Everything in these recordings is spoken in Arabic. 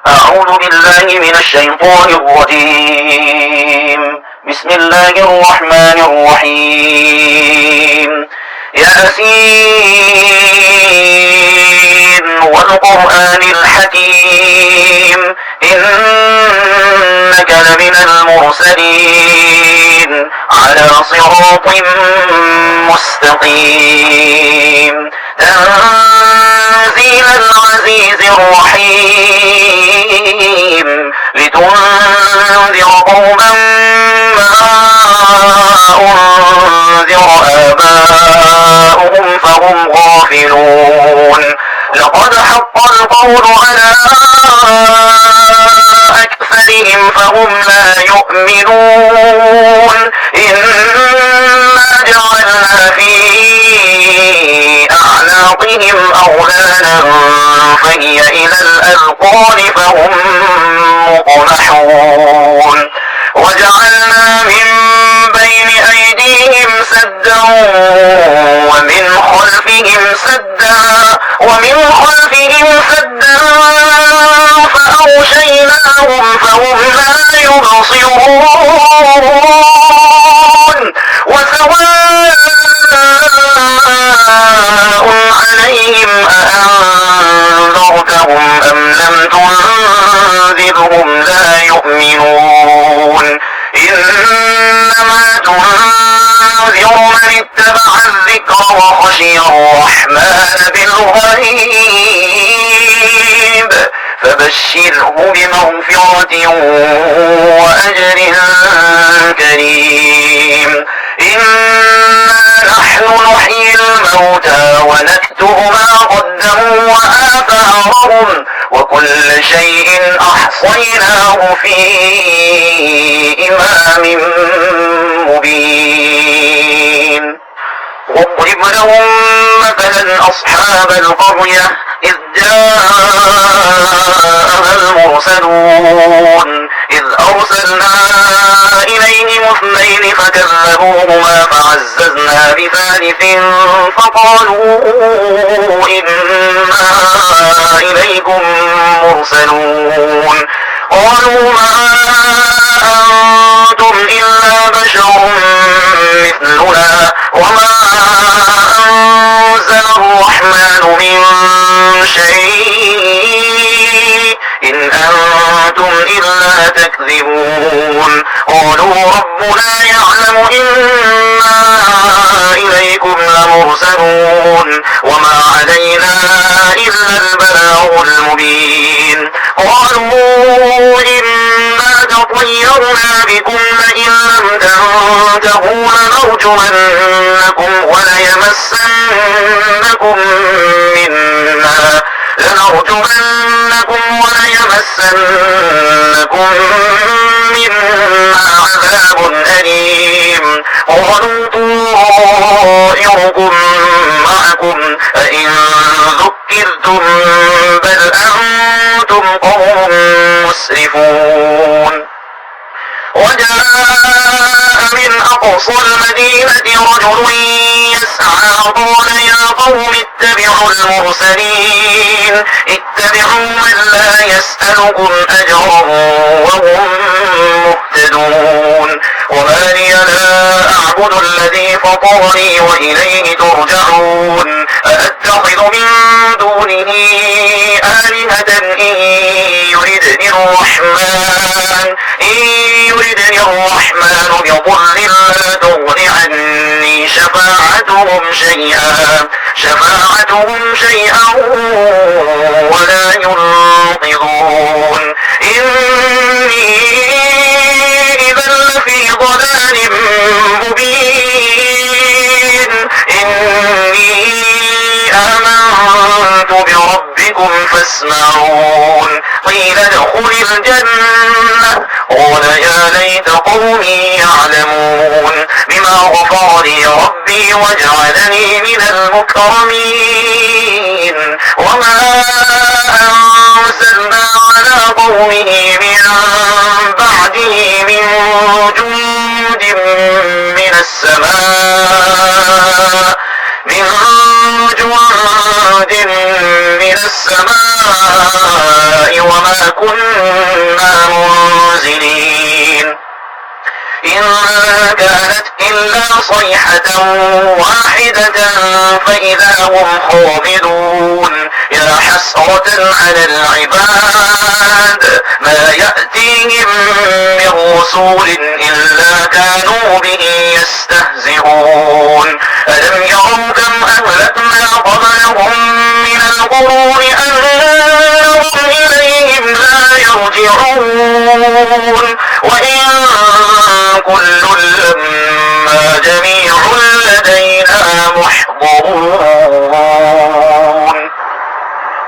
أعوذ بالله من الشيطان الرجيم. بسم الله الرحمن الرحيم. ياسين والقرآن الحكيم إنك لمن المرسلين على صراط مستقيم تنزيل العزيز الرحيم لتنذر قوما ما أنذر آباؤهم فهم غافلون لقد حق القول على أكثرهم فهم لا يؤمنون إنا جعلنا في أعناقهم أغلالا فهي إلى الأذقان فهم مقمحون وجعلنا من بين أيديهم سدا ومن خلفهم سدا فأغشيناهم فهم لا يبصرون وسواء عليهم أأنذرتهم أم لم تنذرهم لا يؤمنون إنما تنذر من اتبع الذكر وخشي الرحمن بالغيب فبشره بمغفرة وأجر كريم إنا نحن نحيي الموتى ونكتب ما قدموا وآثارهم وكل شيء أحصيناه في إمام مبين واضرب لهم مثلا أصحاب القرية إذ جاءها المرسلون إذ أرسلنا إليهم اثنين فكذبوهما فعززنا بثالث فقالوا إنا إليكم مرسلون قالوا ما أنتم إلا بشر مثلنا وما أنزل الرحمن من شيء إن أنتم إلا تكذبون قالوا ربنا يعلم إنا إليكم لمرسلون وما علينا إلا البلاغ المبين قالوا إنا تطيرنا بكم لئن لم تنتهوا لنرجمنكم وليمسنكم منا عذاب أليم قالوا طائركم معكم أئن ذكرتم بل أنتم قوم مسرفون وجاء من أقصى المدينة رجل يسعى قال يا قوم اتبعوا المرسلين اتبعوا من لا يسألكم أجرا وهم مهتدون وما لي لا أعبد الذي فطرني وإليه ترجعون أأتخذ من دونه آلهة إن يردني الرحمن بضر لا تغن عني شفاعتهم شيئا ولا ينقذون إني إذا لفي ضلال مبين إني آمنت بربكم فاسمعون قيل ادخل الجنة قال يا ليت قومي يعلمون بما غفر لي ربي وجعلني من المكرمين وما أنزلنا على قومه من بعده من جند من السماء وما كنا منزلين إن كانت إلا صيحة واحدة فإذا هم خامدون يا حسرة على العباد ما يأتيهم من رسول إلا كانوا به يستهزئون ألم يروا كم أهلكنا قبلهم من القرون أنهم إليهم لا يرجعون وإن كل لما جميع لدينا محضرون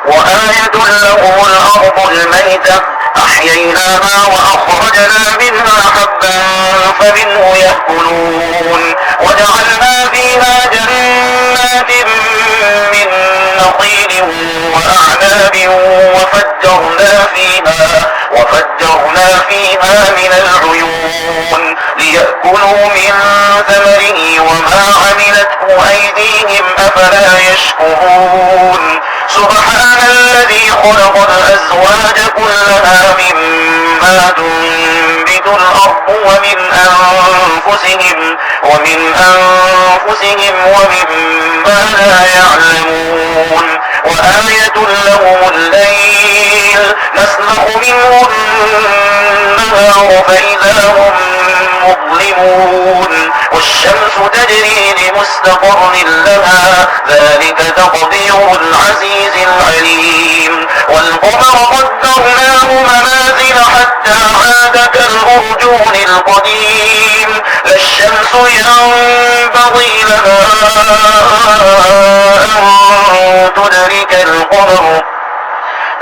وآية لهم الأرض الميتة أحييناها وأخرجنا منها حبا فمنه يأكلون وجعلنا فيها جنات من نخيل وأعناب وفجرنا فيها من العيون ليأكلوا من ثمره وما عملته أيديهم أفلا يشكرون سبحان الذي خلق الأزواج كلها مما تنبت الأرض ومن أنفسهم ومما لا يعلمون وآية لهم الليل نسلخ منه النهار فإذا هم مظلمون والشمس تجري لمستقر لها ذلك تقدير العزيز العليم والقمر قدرناه منازل حتى عاد كالأرجون القديم لا الشمس ينبغي لها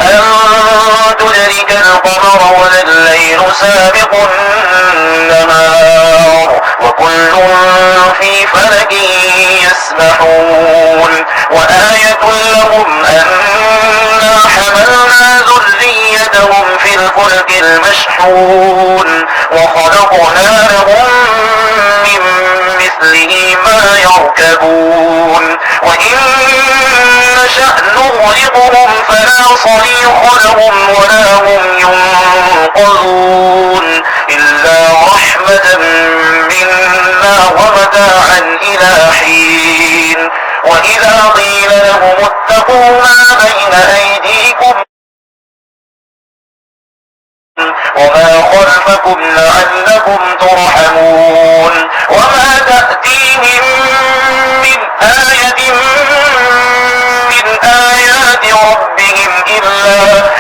أن تدرك القمر ولا الليل سابق النهار وكل في فلك يسبحون وآية لهم أنا حملنا ذريتهم في الفلك المشحون وخلقنا لهم من مثله ما يركبون وإن نشأ نغرقهم فلا صريخ لهم ولا هم ينقذون إلا رحمة منا ومتاعا إلى حين وإذا قيل لهم اتقوا ما بين أيديكم وما خلفكم لعلكم ترحمون وما تأتيهم من آية من آيات ربهم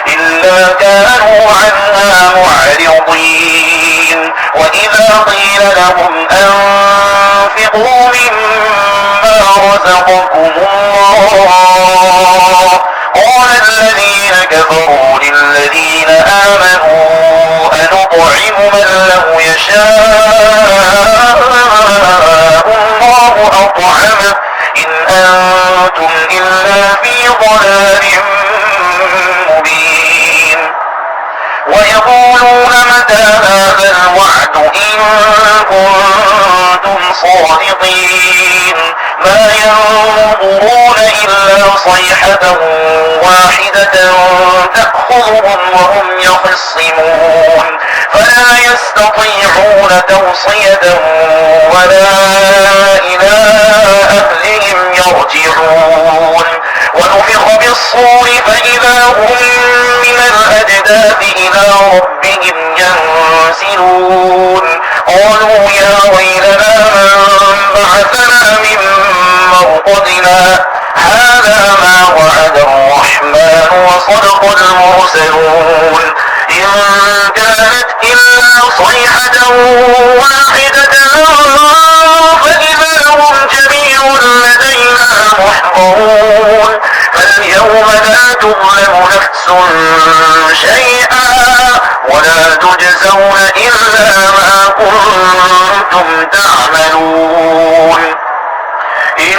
إلا كانوا عنها معرضين وإذا قيل لهم أنفقوا مما رزقكم الله قال الذين كفروا للذين آمنوا أنطعم من لو يشاء الله أطعمه إن أنتم إلا في ضلال مبين ويقولون متى هذا الوعد إن كنتم صادقين ما ينظرون إلا صيحة واحدة تأخذهم وهم يخصمون فلا يستطيعون توصية ولا إلى أهلهم يرجعون ونفخ بالصور فإذا هم من الأجداث إلى ربهم ينسلون قالوا يا ويلنا من بعثنا من مرقدنا هذا ما وعد الرحمن وصدق المرسلون إن كانت إلا صيحة واحدة فإذا هم جميع لدينا محضرون فاليوم لا تظلم نفس شيئا ولا تجزون إلا ما كنتم تعملون إن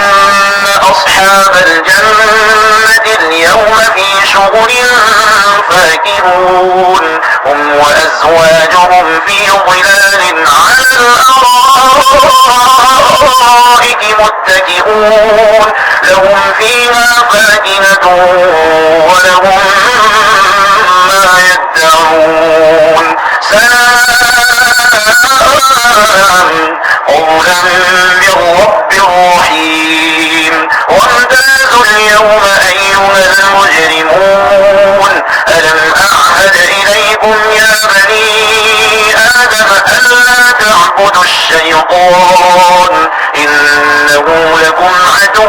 أصحاب الجنة اليوم في شغل فاكهون هم وأزواجهم في ظلال على الأرائك متكئون لهم فيها فاكهة ولهم ما يدعون قولا من رب رحيم وامتازوا اليوم أيها المجرمون ألم أعهد إليكم يا بني آدم ألا تعبدوا الشيطان إنه لكم عدو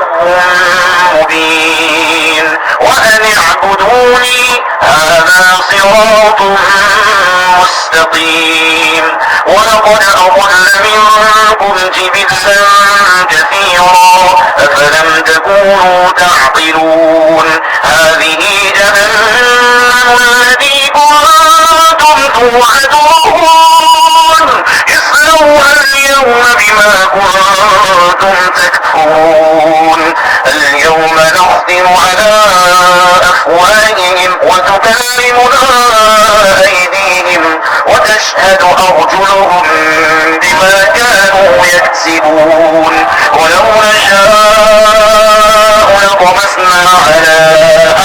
مبين وأن اعبدوني هذا صراط مستقيم ولقد أضل منكم جبلا كثيرا أفلم تكونوا تعقلون هذه جهنم التي كنتم توعدون اصلوها اليوم بما كنتم تكفرون اليوم نختم على أفواههم وتكلمنا أيديهم وتشهد أرجلهم بما كانوا يكسبون ولو نشاء لطمسنا على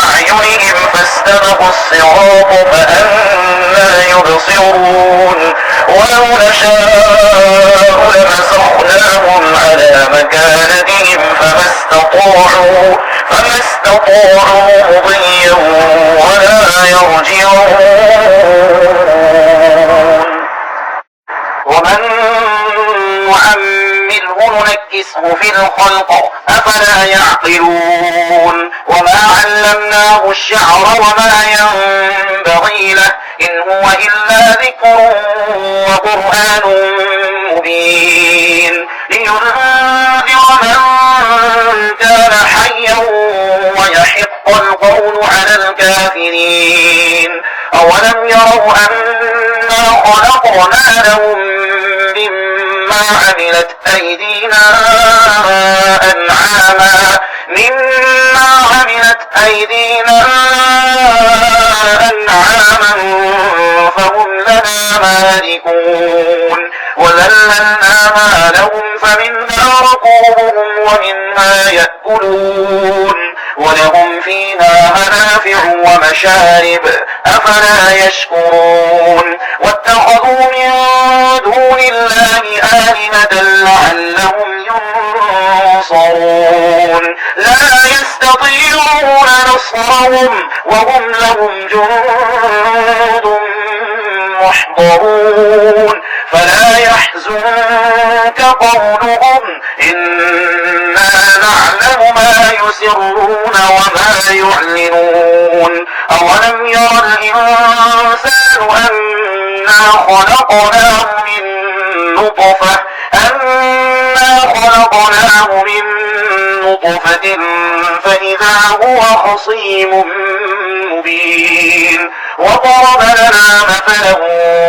أعينهم فاستبقوا الصراط فأنى يبصرون ولو نشاء لمسخناهم على مكانتهم فما استطاعوا مضيا ولا يرجعون ومن نعمره نكسه في الخلق أفلا يعقلون وما علمناه الشعر وما ينبغي له إن هو إلا ذكر وقرآن مبين لينذر من كان حيا ويحق القول على الكافرين أولم يروا أنا خلقنا لهم مما عملت أيدينا أنعاما فهم لنا مالكون وذللناها لهم فمنها ركوبهم ومنها يأكلون ولهم فيها منافع ومشارب أفلا يشكرون واتخذوا من دون الله آلهة لعلهم ينصرون لا يستطيعون نصرهم وهم لهم جند محضرون فلا يحزنك قولهم إنا نعلم ما يسرون وما يعلنون أولم ير الإنسان أنا خلقناه من نطفة فإذا هو خصيم مبين وضرب لنا مثلا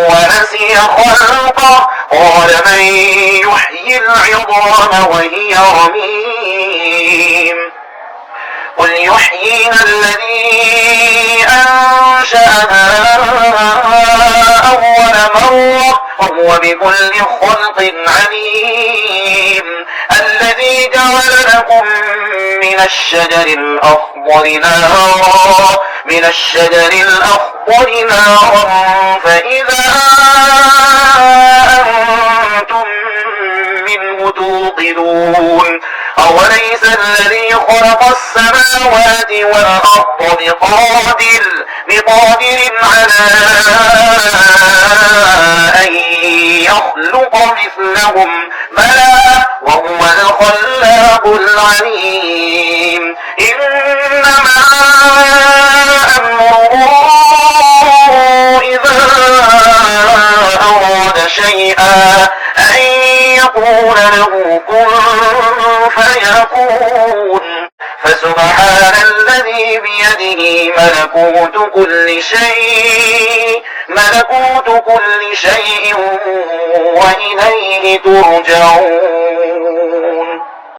ونسي خلقه قال من يحيي العظام وهي رميم قل يحييها الذي أنشأها أول مرة وهو بكل خلق عليم الذي جعل لكم من الشجر الأخضر نارا فإذا أنتم منه توقدون أوليس الذي خلق السماوات والأرض بقادر على أن يخلق مثلهم بلى وهو الخلاق العليم إنما أمره إذا أراد شيئا أن يقول له كن فيكون فسبحان الذي بيده ملكوت كل شيء وإليه ترجعون.